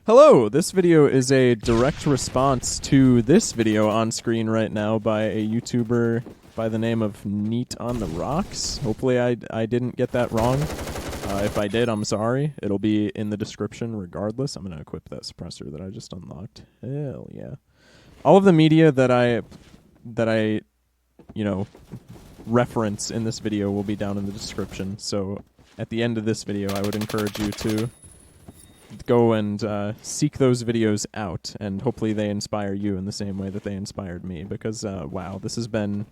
Hello, this video is a direct response to this video on screen right now by a YouTuber by the name of Neat on the Rocks. Hopefully I didn't get that wrong. If I did, I'm sorry. It'll be in the description regardless. I'm going to equip that suppressor that I just unlocked. Hell yeah. All of the media that I reference in this video will be down in the description. So at the end of this video, I would encourage you to go and seek those videos out, and hopefully they inspire you in the same way that they inspired me. Because wow, this has been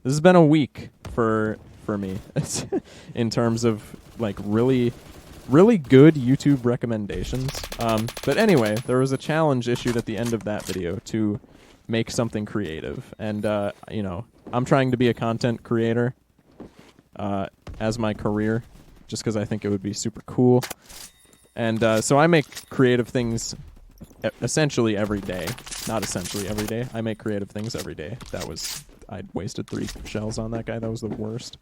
a week for me in terms of like really good YouTube recommendations. But anyway, there was a challenge issued at the end of that video to make something creative, and I'm trying to be a content creator as my career, just because I think it would be super cool. And so I make creative things essentially every day. Not essentially every day. I make creative things every day. I wasted 3 shells on that guy. That was the worst.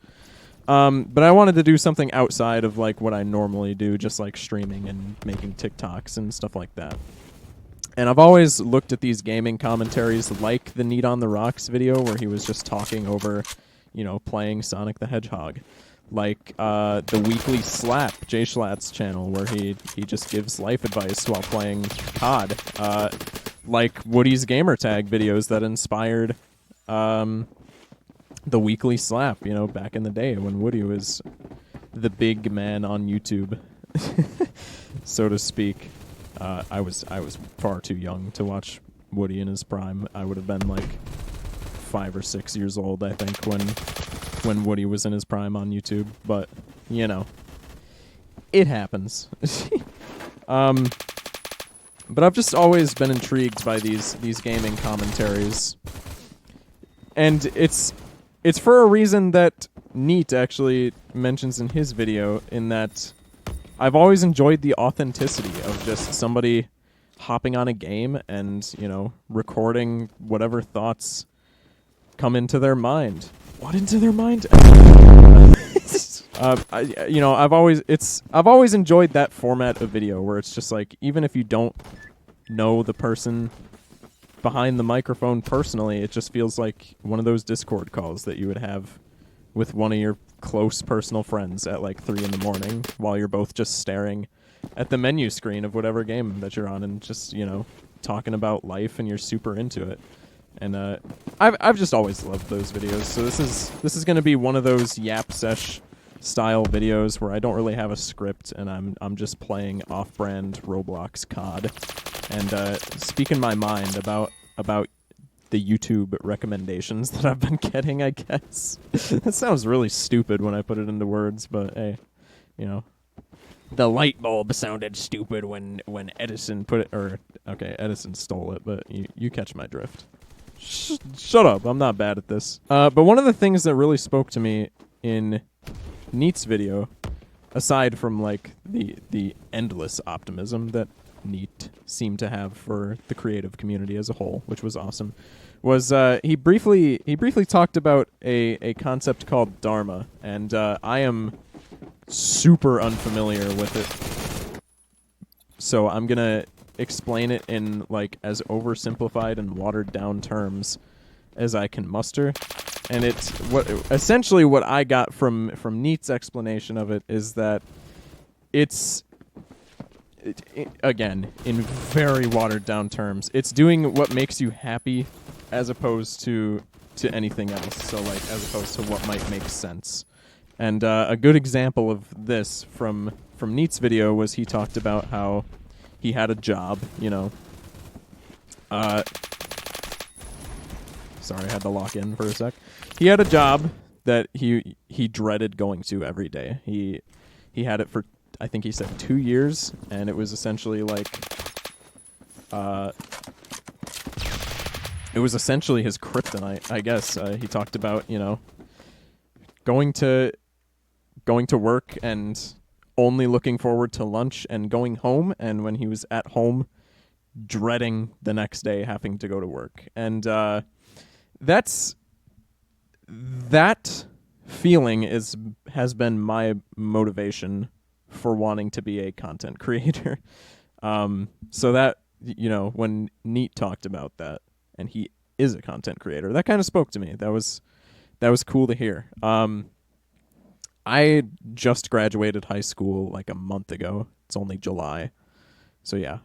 But I wanted to do something outside of like what I normally do, just like streaming and making TikToks and stuff like that. And I've always looked at these gaming commentaries like the Neat on the Rocks video where he was just talking over, playing Sonic the Hedgehog. Like the Weekly Slap, Jay Schlatt's channel, where he just gives life advice while playing COD. Like Woody's Gamertag videos that inspired the Weekly Slap, back in the day when Woody was the big man on YouTube, so to speak. I was far too young to watch Woody in his prime. I would have been like 5 or 6 years old, I think, when Woody was in his prime on YouTube, but it happens. But I've just always been intrigued by these gaming commentaries, and it's for a reason that Neat actually mentions in his video, in that I've always enjoyed the authenticity of just somebody hopping on a game and recording whatever thoughts come into their mind. What into their mind? I've always enjoyed that format of video where it's just like, even if you don't know the person behind the microphone personally, it just feels like one of those Discord calls that you would have with one of your close personal friends at like 3 in the morning while you're both just staring at the menu screen of whatever game that you're on and just, talking about life, and you're super into it. And I've just always loved those videos. So this is going to be one of those yap sesh style videos where I don't really have a script, and I'm just playing off-brand Roblox COD and speaking my mind about the YouTube recommendations that I've been getting, I guess. That sounds really stupid when I put it into words, but hey, the light bulb sounded stupid when Edison put it, or okay, Edison stole it, but you catch my drift. Shut up, I'm not bad at this. But one of the things that really spoke to me in Neat's video, aside from like the endless optimism that Neat seemed to have for the creative community as a whole, which was awesome, was he briefly talked about a concept called Dharma, and I am super unfamiliar with it, so I'm gonna explain it in like as oversimplified and watered down terms as I can muster. And it's essentially what I got from Neat's explanation of it is that it's again, in very watered down terms, it's doing what makes you happy as opposed to anything else. So like as opposed to what might make sense. And a good example of this from Neat's video was he talked about how he had a job, sorry, I had to lock in for a sec. He had a job that he dreaded going to every day. He had it for, I think he said 2 years, and it was essentially like, it was essentially his kryptonite, I guess. He talked about, going to work and only looking forward to lunch and going home, and when he was at home, dreading the next day having to go to work. And that feeling has been my motivation for wanting to be a content creator. So that, when Neat talked about that, and he is a content creator, that kind of spoke to me. That was cool to hear. I just graduated high school like a month ago. It's only July. So yeah,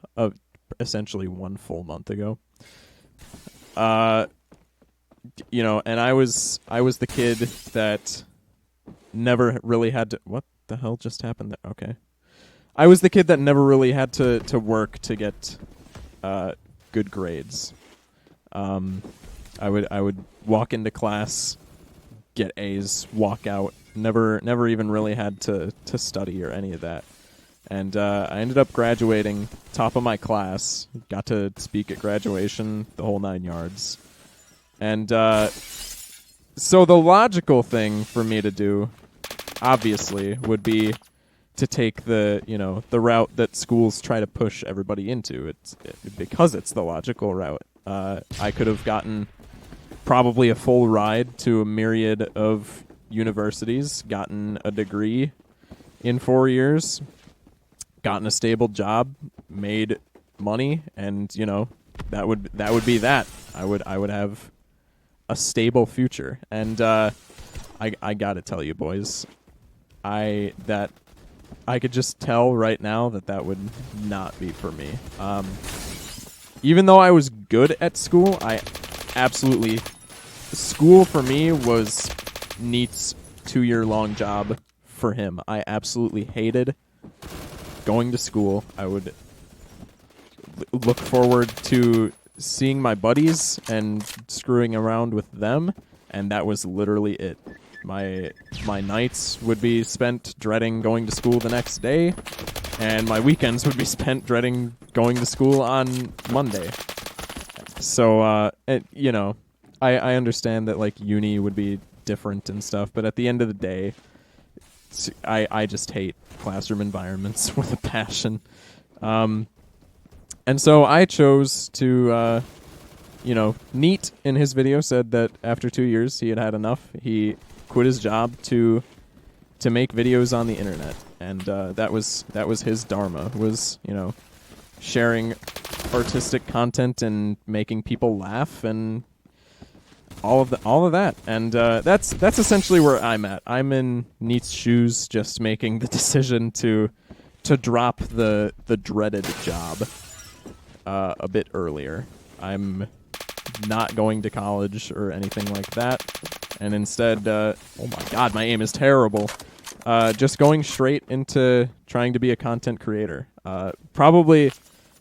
essentially 1 full month ago. And I was the kid that never really had to. What the hell just happened there? Okay. I was the kid that never really had to work to get good grades. I would walk into class, get A's, walk out. Never even really had to study or any of that. And I ended up graduating top of my class. Got to speak at graduation, the whole 9 yards. And so the logical thing for me to do, obviously, would be to take the route that schools try to push everybody into. Because it's the logical route. I could have gotten probably a full ride to a myriad of universities, gotten a degree in 4 years, gotten a stable job, made money, and that would be that. I would have a stable future. And I gotta tell you, boys, I could just tell right now that would not be for me. Even though I was good at school, school for me was Neat's 2-year-long job for him. I absolutely hated going to school. I would look forward to seeing my buddies and screwing around with them, and that was literally it. My nights would be spent dreading going to school the next day, and my weekends would be spent dreading going to school on Monday. So, I understand that like uni would be different and stuff, but at the end of the day, I just hate classroom environments with a passion. And so I chose to, Neat in his video said that after 2 years he had enough. He quit his job to make videos on the internet, and that was his dharma, was sharing artistic content and making people laugh and all of that. And that's essentially where I'm at. I'm in Neat's shoes, just making the decision to drop the dreaded job a bit earlier. I'm not going to college or anything like that, and instead, oh my god, my aim is terrible. Just going straight into trying to be a content creator. Probably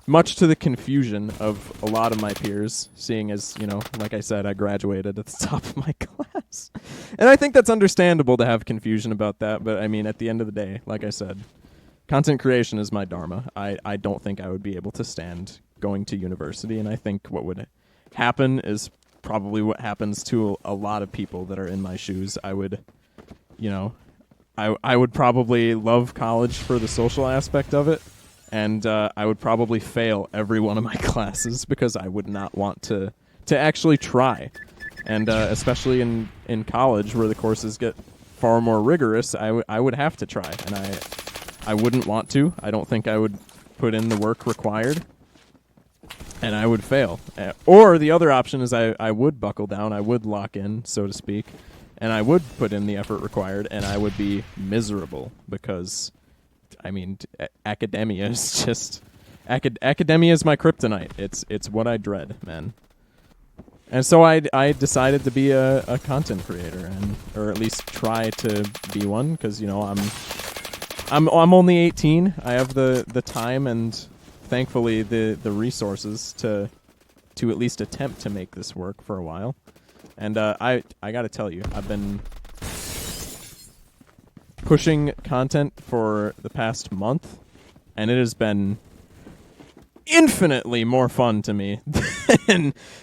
much to the confusion of a lot of my peers, seeing as, like I said, I graduated at the top of my class. And I think that's understandable to have confusion about that, but I mean, at the end of the day, like I said, content creation is my dharma. I don't think I would be able to stand going to university, and I think what would happen is probably what happens to a lot of people that are in my shoes. I would, I would probably love college for the social aspect of it, and I would probably fail every one of my classes because I would not want to actually try. And especially in college, where the courses get far more rigorous, I would have to try, and I wouldn't want to. I don't think I would put in the work required, and I would fail. Or the other option is I would buckle down, I would lock in, so to speak, and I would put in the effort required, and I would be miserable because, I mean, academia is just... academia is my kryptonite. It's what I dread, man. And so I decided to be a content creator, or at least try to be one, because, I'm only 18. I have the time and thankfully the resources to at least attempt to make this work for a while. And I got to tell you, I've been pushing content for the past month, and it has been infinitely more fun to me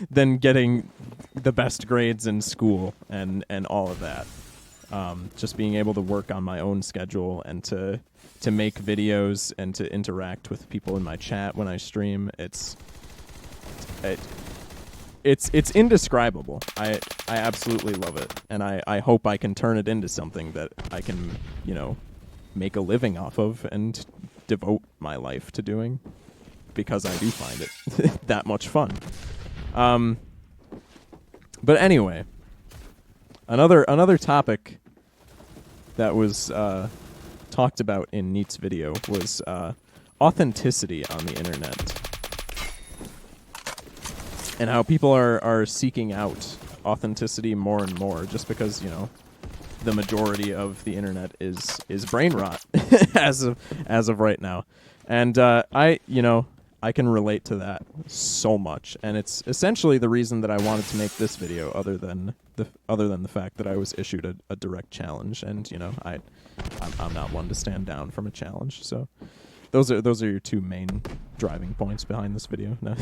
than getting the best grades in school and all of that. Just being able to work on my own schedule and to make videos and to interact with people in my chat when I stream, it's indescribable. I absolutely love it, and I hope I can turn it into something that I can, make a living off of and devote my life to doing. because I do find it that much fun. But anyway, another topic that was talked about in Neat's video was authenticity on the internet, and how people are seeking out authenticity more and more, just because, you know, the majority of the internet is brain rot as of right now. And I can relate to that so much, and it's essentially the reason that I wanted to make this video, other than the fact that I was issued a direct challenge, and, you know, I'm not one to stand down from a challenge. So those are your two main driving points behind this video. No.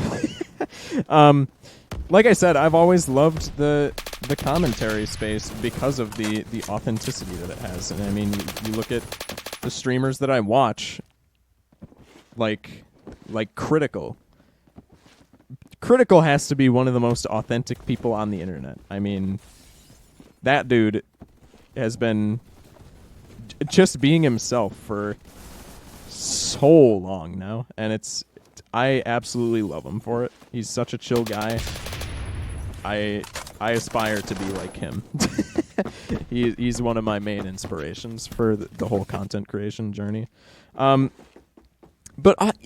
Like I said, I've always loved the commentary space because of the authenticity that it has. And I mean, you look at the streamers that I watch, like Critical. Critical has to be one of the most authentic people on the internet. I mean, that dude has been just being himself for so long now, and I absolutely love him for it. He's such a chill guy. I aspire to be like him. He's one of my main inspirations for the whole content creation journey. But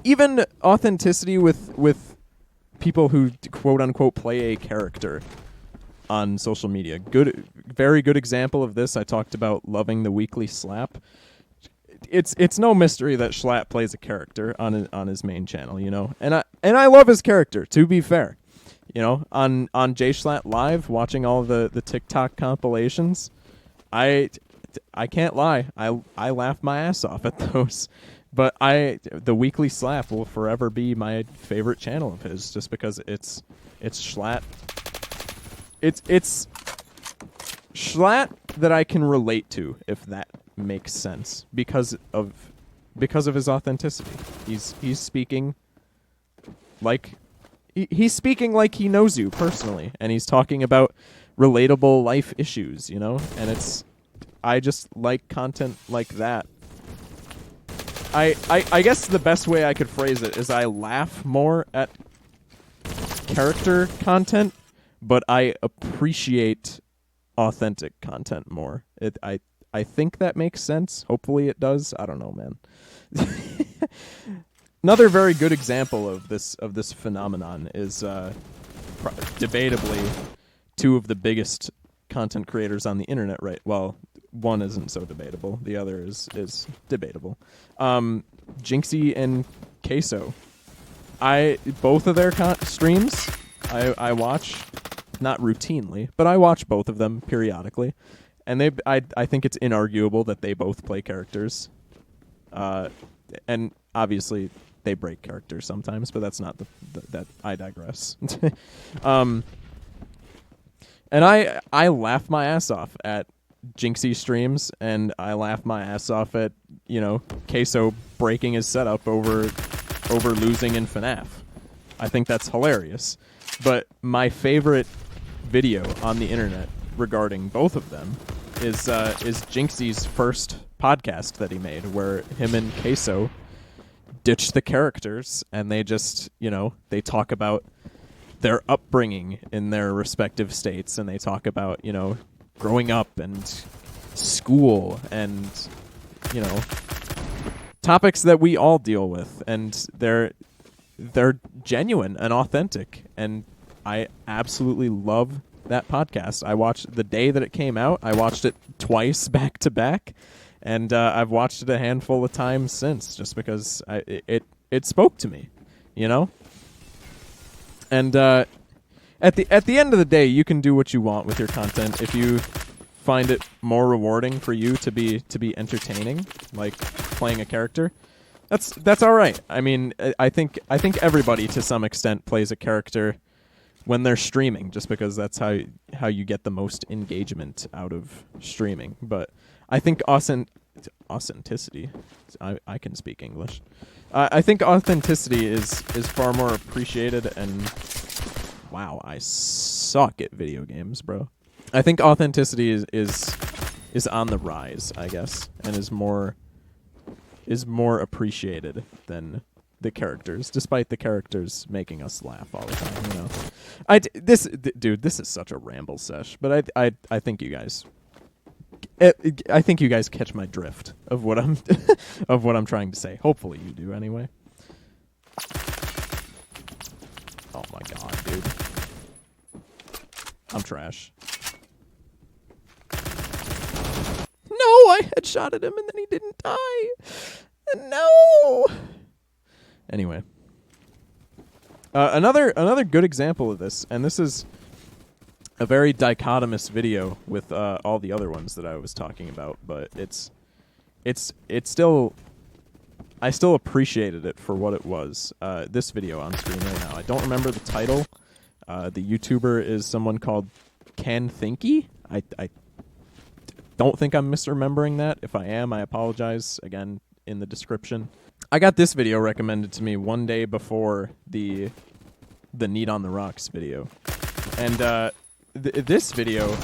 even authenticity with people who quote unquote play a character on social media. Very good example of this. I talked about loving the weekly slap. It's no mystery that Schlatt plays a character on his main channel, you know, and I love his character. To be fair, you know, on J Schlatt Live, watching all the TikTok compilations, I can't lie, I laugh my ass off at those. But the weekly slap will forever be my favorite channel of his, just because it's Schlatt. It's Schlatt that I can relate to, if that makes sense, because of his authenticity. He's speaking like he's speaking like he knows you personally, and he's talking about relatable life issues, you know? And I just like content like that. I guess the best way I could phrase it is I laugh more at character content, but I appreciate authentic content more. I think that makes sense. Hopefully it does. I don't know, man. Another very good example of this phenomenon is debatably two of the biggest content creators on the internet, right? Well, one isn't so debatable. The other is debatable. Jinxie and Queso. Both of their streams I watch, not routinely, but I watch both of them periodically, and I think it's inarguable that they both play characters, and obviously they break characters sometimes, but that's not that I digress. And I laugh my ass off at Jinxie streams, and I laugh my ass off at, you know, Queso breaking his setup over losing in FNAF. I think that's hilarious. But my favorite video on the internet regarding both of them is Jinxie's first podcast that he made, where him and Queso ditch the characters, and they just, you know, they talk about their upbringing in their respective states, and they talk about, you know, growing up and school and, you know, topics that we all deal with, and they're genuine and authentic, and I absolutely love that podcast. I watched the day that it came out. I watched it twice back to back, and I've watched it a handful of times since, just because it spoke to me, you know. And at the end of the day, you can do what you want with your content. If you find it more rewarding for you to be entertaining, like playing a character, that's all right. I mean, I think everybody to some extent plays a character when they're streaming, just because that's how you get the most engagement out of streaming. But I think authenticity. I can speak English. I think authenticity is far more appreciated, and wow, I suck at video games, bro. I think authenticity is on the rise, I guess, and is more appreciated than the characters, despite the characters making us laugh all the time. You know, dude, this is such a ramble sesh, but I think you guys. I think you guys catch my drift of what I'm of what I'm trying to say. Hopefully you do anyway. Oh my god, dude. I'm trash. No, I headshotted him and then he didn't die. No. Anyway. Another good example of this, and this is a very dichotomous video with all the other ones that I was talking about, but it's still, I still appreciated it for what it was. This video on screen right now, I don't remember the title. The YouTuber is someone called Can Thinky. I don't think I'm misremembering that. If I am, I apologize. Again, in the description. I got this video recommended to me one day before the Neat on the Rocks video, and this video,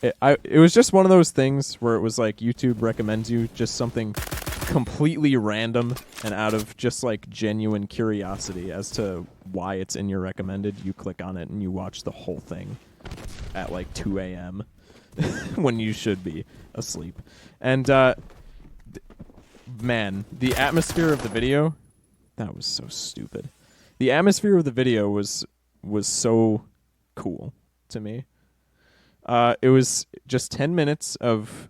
it was just one of those things where it was like YouTube recommends you just something completely random and out of just like genuine curiosity as to why it's in your recommended. You click on it and you watch the whole thing at like 2 a.m. when you should be asleep. And man, the atmosphere of the video, that was so stupid. The atmosphere of the video was so cool to me. It was just 10 minutes of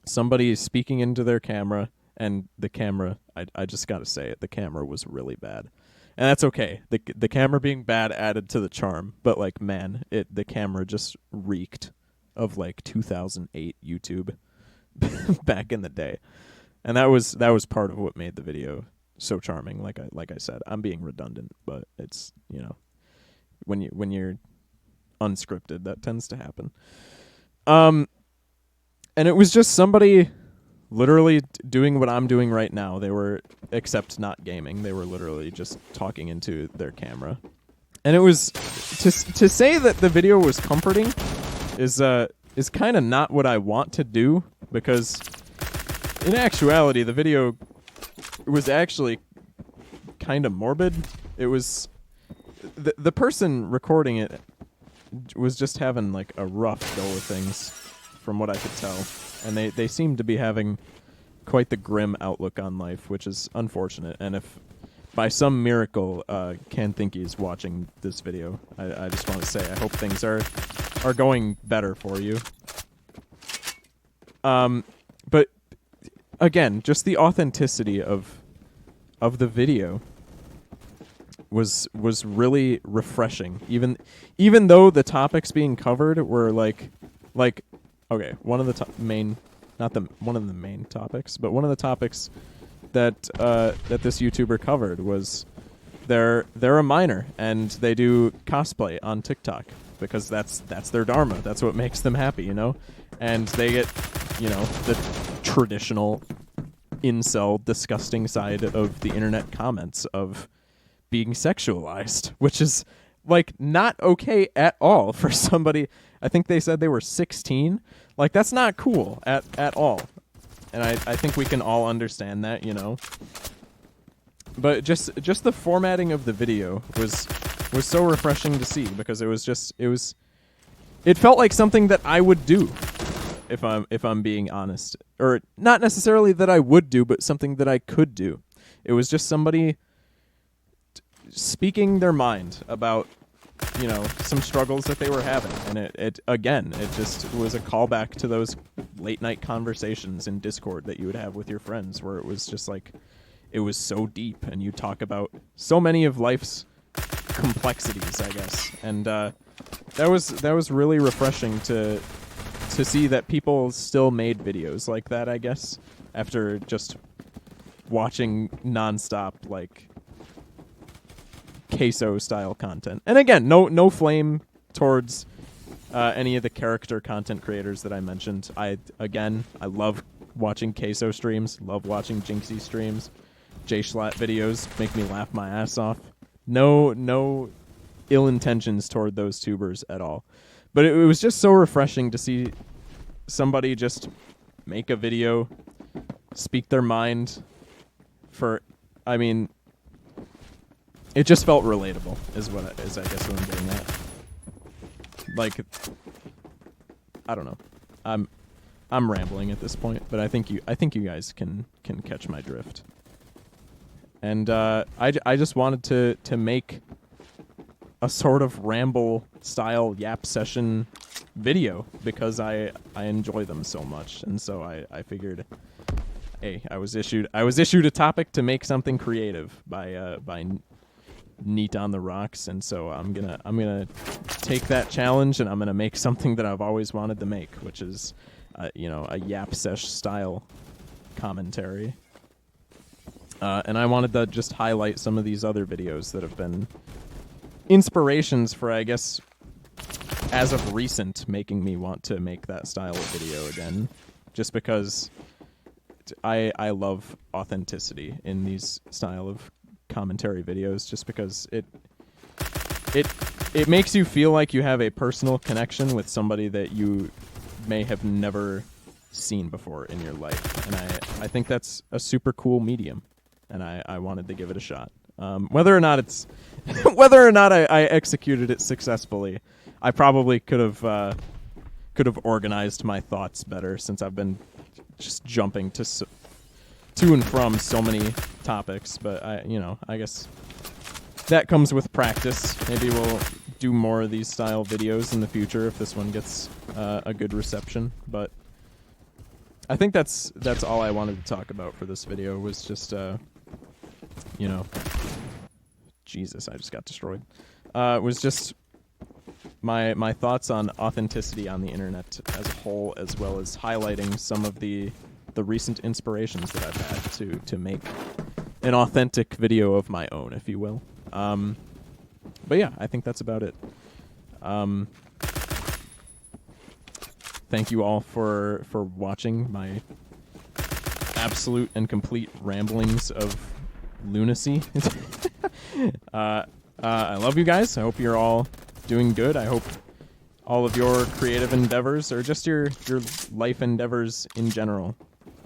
somebody speaking into their camera, and the camera, I just gotta say it, the camera was really bad. And that's okay. The camera being bad added to the charm, but like, man, the camera just reeked of like 2008 YouTube back in the day. And that was part of what made the video so charming. Like I said, I'm being redundant, but it's, you know, when you're unscripted, that tends to happen. And it was just somebody literally doing what I'm doing right now. They were, except not gaming, they were literally just talking into their camera. And it was to say that the video was comforting is kind of not what I want to do, because in actuality the video was actually kind of morbid. It was the person recording it was just having like a rough go of things, from what I could tell, and they seemed to be having quite the grim outlook on life, which is unfortunate. And if by some miracle Can Thinky is watching this video, I just want to say I hope things are going better for you. But again, just the authenticity of the video was really refreshing. Even though the topics being covered were like okay, one of the main topics, but one of the topics that this YouTuber covered was they're a miner and they do cosplay on TikTok because that's their dharma. That's what makes them happy, you know? And they get, you know, the traditional incel disgusting side of the internet comments of being sexualized, which is like not okay at all for somebody. I think they said they were 16. Like, that's not cool at all. And I think we can all understand that, you know. But just the formatting of the video was so refreshing to see, because it felt like something that I would do if I'm being honest. Or not necessarily that I would do, but something that I could do. It was just somebody speaking their mind about, you know, some struggles that they were having. And it just was a callback to those late night conversations in Discord that you would have with your friends, where it was just like, it was so deep and you talk about so many of life's complexities, I guess. And that was really refreshing to see that people still made videos like that, I guess, after just watching nonstop like queso style content. And again, no flame towards any of the character content creators that I mentioned. I love watching queso streams, love watching Jinxie streams. J-Schlatt videos make me laugh my ass off. No ill intentions toward those tubers at all. But it was just so refreshing to see somebody just make a video, speak their mind for I mean, it just felt relatable, is I guess what I'm getting at. Like, I don't know. I'm rambling at this point, but I think you guys can catch my drift. And I just wanted to make a sort of ramble style yap session video because I enjoy them so much, and so I figured, hey, I was issued a topic to make something creative by Neat on the Rocks, and so I'm gonna take that challenge and I'm gonna make something that I've always wanted to make, which is a yap sesh style commentary. And I wanted to just highlight some of these other videos that have been inspirations for, I guess, as of recent, making me want to make that style of video again. Just because I love authenticity in these style of commentary videos, just because it makes you feel like you have a personal connection with somebody that you may have never seen before in your life. And I think that's a super cool medium. And I wanted to give it a shot. Whether or not I executed it successfully, I probably could have organized my thoughts better, since I've been just jumping to and from so many topics. But I guess that comes with practice. Maybe we'll do more of these style videos in the future if this one gets a good reception. But I think that's all I wanted to talk about for this video, was just Jesus, I just got destroyed. Was just my thoughts on authenticity on the internet as a whole, as well as highlighting some of the recent inspirations that I've had to make an authentic video of my own, if you will. But yeah, I think that's about it. Thank you all for watching my absolute and complete ramblings of lunacy. I love you guys. I hope you're all doing good. I hope all of your creative endeavors, or just your life endeavors in general,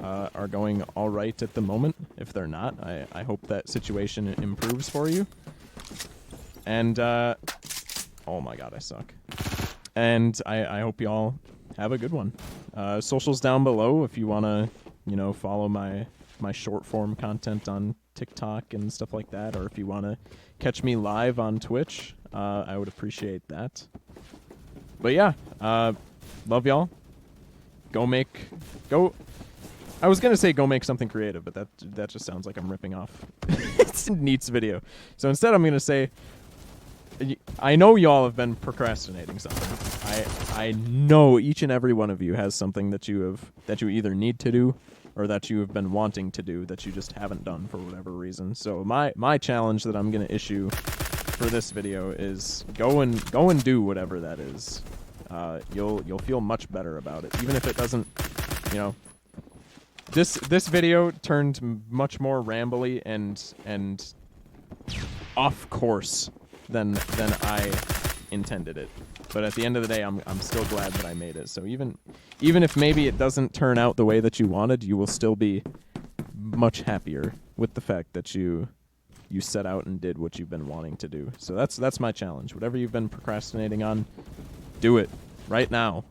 are going all right at the moment. If they're not, I hope that situation improves for you. And oh my god, I suck. And I hope y'all have a good one. Socials down below if you want to, follow my short form content on TikTok and stuff like that, or if you want to catch me live on Twitch, I would appreciate that. But yeah, love y'all. I was gonna say go make something creative, but that just sounds like I'm ripping off it's Neat's video. So instead, I'm gonna say, I know y'all have been procrastinating something. I know each and every one of you has something that you either need to do or that you have been wanting to do that you just haven't done for whatever reason. So my challenge that I'm gonna issue for this video is go and do whatever that is. You'll feel much better about it, even if it doesn't. This video turned much more rambly and off course than I intended it. But at the end of the day, I'm still glad that I made it. So even if maybe it doesn't turn out the way that you wanted, you will still be much happier with the fact that you set out and did what you've been wanting to do. So that's my challenge. Whatever you've been procrastinating on, do it right now.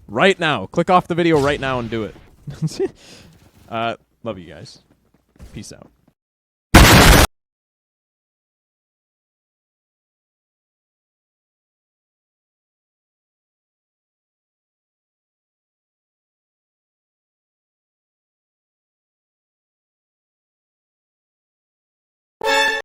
Right now. Click off the video right now and do it. Love you guys. Peace out.